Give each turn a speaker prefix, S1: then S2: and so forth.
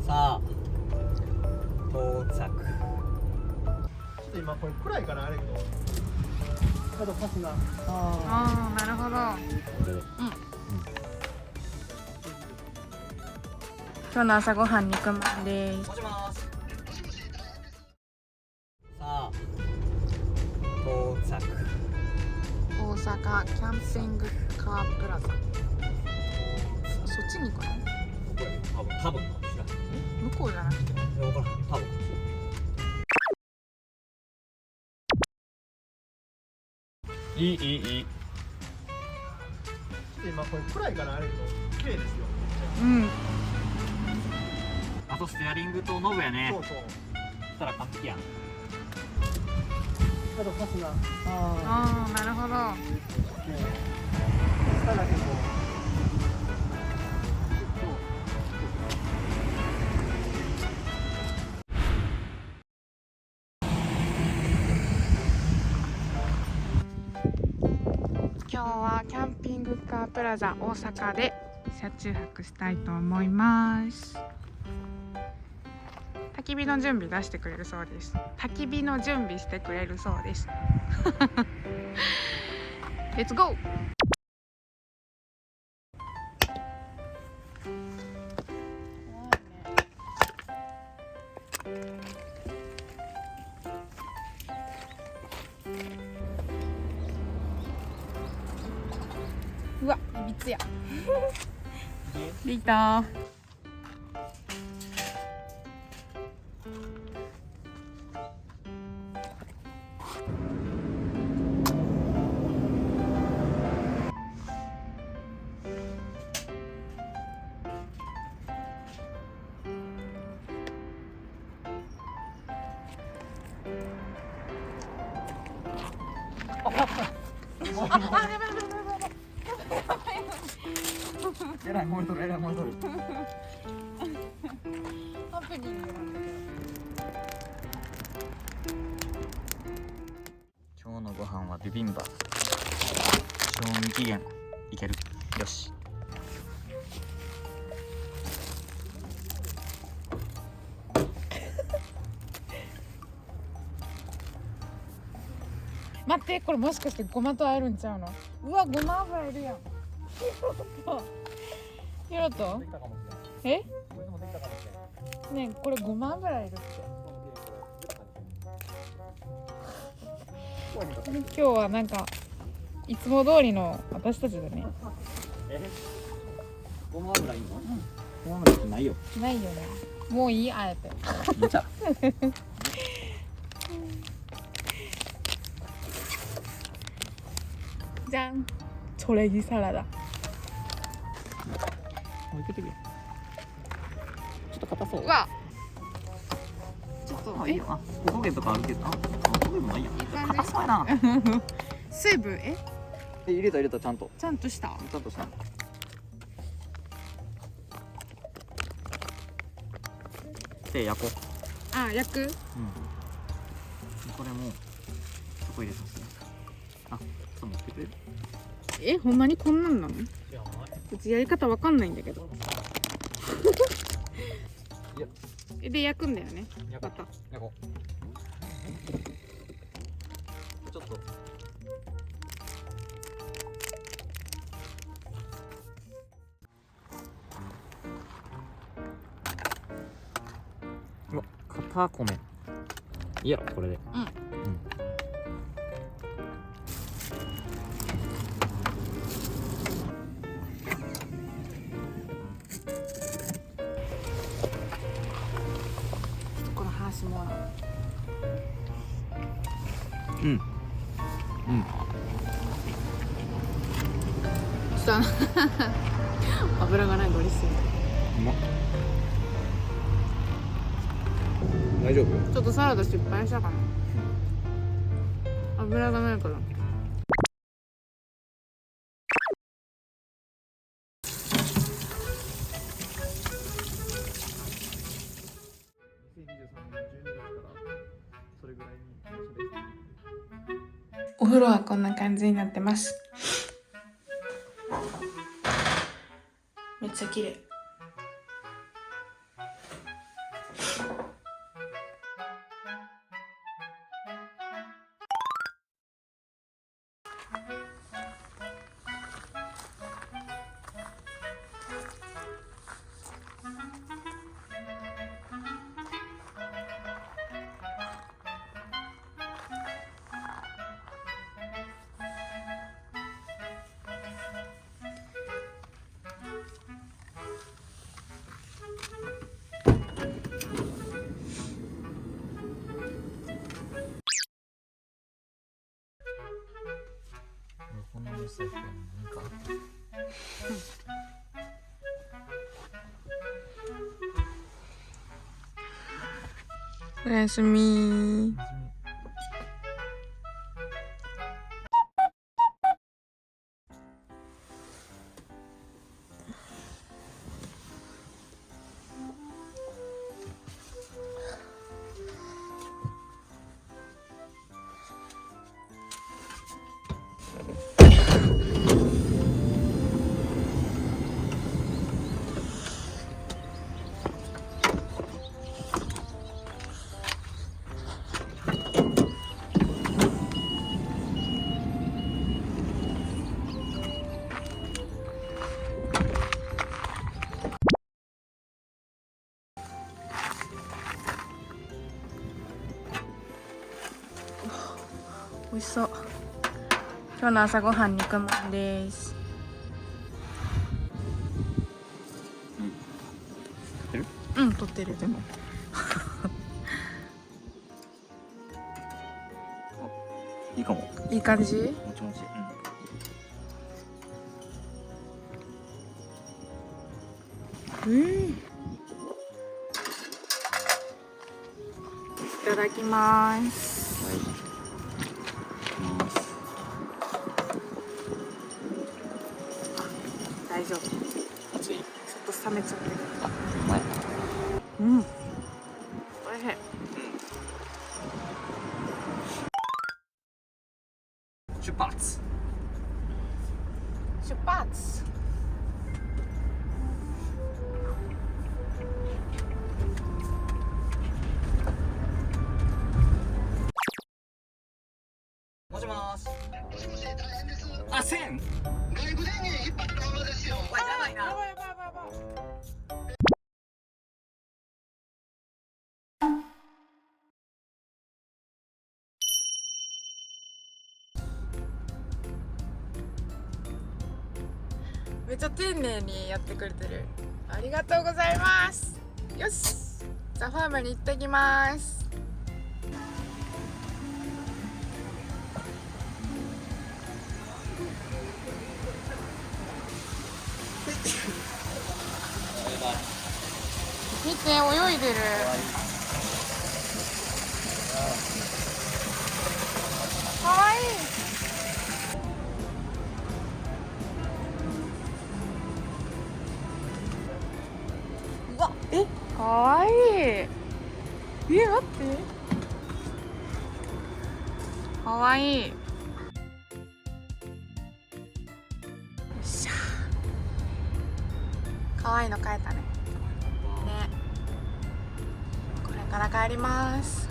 S1: さあ到着。
S2: ちょっと今これ暗いからあれけど、あとファスナー。
S3: ああ、なるほど。
S1: これで
S3: 今日の朝ごはん肉まんです。
S1: もしもし。さあ到着。
S3: 大阪キャンピングカープラザ。そっちに行くの？
S1: ここやね。多分知らん。
S3: 向こうじゃなくて。
S1: 分からん。多分。いい。
S2: ちょっと今これ暗いからあれけど、綺麗ですよ。
S3: うん。
S1: あとステアリングとノブやね。
S2: そう。
S1: そしたら完璧やん。
S2: あとファスナー。
S3: ああ、なるほど。
S2: 下だけこ
S3: 今日はキャンピングカープラザ大阪で車中泊したいと思います。焚き火の準備出してくれるそうです。焚き火の準備してくれるそうです。レッツゴー。うわ、いびつや。できた。
S1: えらい燃えとる。
S3: ハプニングなんだけど。
S1: 今日のご飯はビビンバ。賞味期限いける。よし。
S3: 待って、これもしかしてごまと合えるんちゃうの？うわ、ごま油いるやん。ヒロト
S2: できたかもしれない。
S3: え？
S2: これでもできたかもしれない。
S3: ねえ、これごま油いるって。今日はなんかいつも通りの私たちだね。
S1: ごま油いいの？ごま油ってないよ。
S3: ないよね。もういい、あえて。
S1: いいじゃん。
S3: じゃん。チョレギサラダ。
S1: もういけてるよ。ちょっと硬そう。
S3: うわ。ちょっと
S1: いいよ。おこげとかあるけど、おこげもないやん。
S3: いい感じ
S1: 硬そうやな。
S3: 水分
S1: 入れたちゃんと。
S3: ちゃんとした。
S1: ちゃんとした。で焼こう。
S3: あ、焼く。
S1: これもそこ入れさせて。あ、ちょっと持ってくれる？
S3: ほんまにこんなんなの？
S2: いや、
S3: うちやり方わかんないんだけど。
S1: いや
S3: で焼くんだよね。
S1: 焼こう。
S3: また。
S1: 焼こう。ちょっと。うわ、片米。いや、これで。
S3: うん。この話もらう。
S1: うん。
S3: ちょっと油がないのりすぎて。
S1: うまっ。大丈夫？
S3: ちょっとサラダ失敗したかな。油がないから。お風呂はこんな感じになってます。めっちゃ綺麗。
S1: 歳って何か
S3: おやすみ。美味しそう。今日の朝ごはん肉まんです。
S1: 撮ってる？
S3: うん、撮ってる。
S1: 撮ってんの？いいかも。
S3: いい感じ？
S1: もちもち。
S3: いただきます。
S1: はい。
S3: 大丈夫。
S1: 熱い。
S3: ちょっと冷めちゃってる。
S1: うまい。
S3: うん。おいしい。
S1: 出発。
S3: 出発。
S1: もしもーし。
S4: もしもし、大変です。
S1: あ、1000。
S4: 外部電源引っ張ったままですよ。
S1: わ、やばいな。
S3: やばいやばいやばいやばい。めっちゃ丁寧にやってくれてる。ありがとうございます。よし、ザ・ファームに行ってきます。見て、泳いでる。かわいい。うわ、え、かわいい。待って。かわいい。よっしゃ。かわいいの買えたね。ね。これから帰ります。